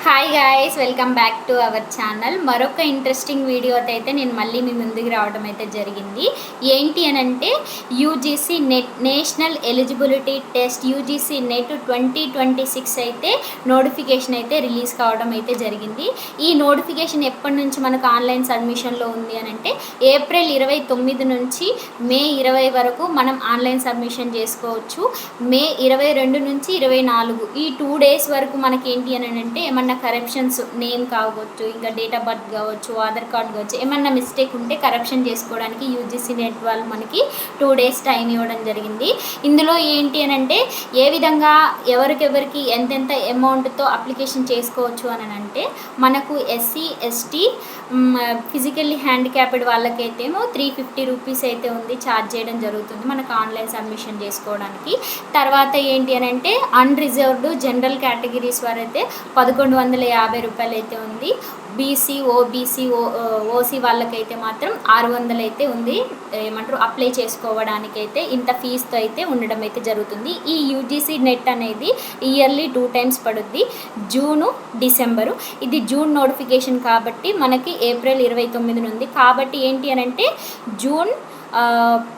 Hi guys, welcome back to our channel. మరొక interesting వీడియోతో అయితే నేను మళ్ళీ మీ ముందుకు రావడం అయితే జరిగింది. ఏంటి అని అంటే UGC net national eligibility test UGC net 2026 అయితే నోటిఫికేషన్ అయితే రిలీజ్ కావడం అయితే జరిగింది. ఈ నోటిఫికేషన్ ఎప్పటి నుంచి మనకు ఆన్లైన్ సబ్మిషన్లో ఉంది అని అంటే ఏప్రిల్ 29 నుంచి మే 20 వరకు మనం ఆన్లైన్ సబ్మిషన్ చేసుకోవచ్చు. మే 22 నుంచి 24 ఈ 2 days వరకు మనకి ఏంటి అని అంటే ఏమన్నా కరప్షన్స్, నేమ్ కావచ్చు, ఇంకా డేట్ ఆఫ్ బర్త్ కావచ్చు, ఆధార్ కార్డ్ కావచ్చు, ఏమన్నా మిస్టేక్ ఉంటే కరప్షన్ చేసుకోవడానికి యూజీసీ నెట్ వాళ్ళు మనకి 2 days టైం ఇవ్వడం జరిగింది. ఇందులో ఏంటి అని అంటే ఏ విధంగా ఎవరికెవరికి ఎంతెంత అమౌంట్తో అప్లికేషన్ చేసుకోవచ్చు అని అంటే మనకు ఎస్సీ ఎస్టీ ఫిజికల్లీ హ్యాండిక్యాప్డ్ వాళ్ళకైతేమో 350 రూపీస్ అయితే ఉంది, ఛార్జ్ చేయడం జరుగుతుంది మనకు ఆన్లైన్ సబ్మిషన్ చేసుకోవడానికి. తర్వాత ఏంటి అని అంటే అన్రిజర్వ్డ్ జనరల్ కేటగిరీస్ వారైతే 1150 రూపాయలు అయితే ఉంది. బీసీ ఓబీసీ ఓసీ వాళ్ళకైతే మాత్రం 600 అయితే ఉంది. ఏమంటారు, అప్లై చేసుకోవడానికైతే ఇంత ఫీజుతో అయితే ఉండడం అయితే జరుగుతుంది. ఈ యూజీసీ నెట్ అనేది ఇయర్లీ 2 times పడుద్ది, జూను డిసెంబరు. ఇది జూన్ నోటిఫికేషన్ కాబట్టి మనకి ఏప్రిల్ 29 ఉంది. కాబట్టి ఏంటి అని అంటే జూన్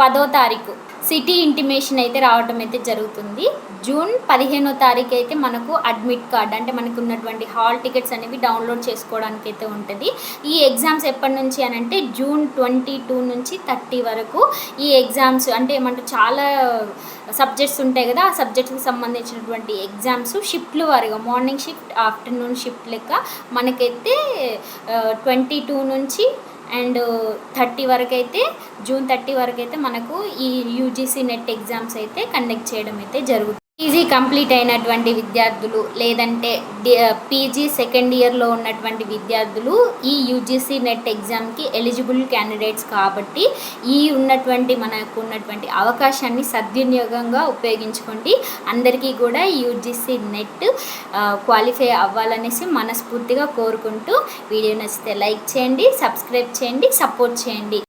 10వ తారీఖు సిటీ ఇంటిమేషన్ అయితే రావడం అయితే జరుగుతుంది. జూన్ 15వ తారీఖు అయితే మనకు అడ్మిట్ కార్డ్ అంటే మనకు ఉన్నటువంటి హాల్ టికెట్స్ అనేవి డౌన్లోడ్ చేసుకోవడానికి అయితే ఉంటుంది. ఈ ఎగ్జామ్స్ ఎప్పటి నుంచి అని అంటే జూన్ 22 నుంచి 30 వరకు ఈ ఎగ్జామ్స్ అంటే ఏమంటారు చాలా సబ్జెక్ట్స్ ఉంటాయి కదా, ఆ సబ్జెక్ట్స్కి సంబంధించినటువంటి ఎగ్జామ్స్ షిఫ్ట్లు వారిగా మార్నింగ్ షిఫ్ట్, ఆఫ్టర్నూన్ షిఫ్ట్ లెక్క మనకైతే 22 నుంచి అండ్ 30 వరకు అయితే జూన్ 30 వరకు అయితే మనకు ఈ యూజీసీ నెట్ ఎగ్జామ్స్ అయితే కండక్ట్ చేయడం అయితే జరుగుతుంది. పీజీ కంప్లీట్ అయినటువంటి విద్యార్థులు లేదంటే పీజీ సెకండ్ ఇయర్లో ఉన్నటువంటి విద్యార్థులు ఈ యూజీసీ నెట్ ఎగ్జామ్కి ఎలిజిబుల్ క్యాండిడేట్స్ కాబట్టి ఈ మనకు ఉన్నటువంటి అవకాశాన్ని సద్వినియోగంగా ఉపయోగించుకోండి. అందరికీ కూడా యూజీసీ నెట్ క్వాలిఫై అవ్వాలనేసి మనస్ఫూర్తిగా కోరుకుంటూ వీడియో నచ్చితే లైక్ చేయండి, సబ్స్క్రైబ్ చేయండి, సపోర్ట్ చేయండి.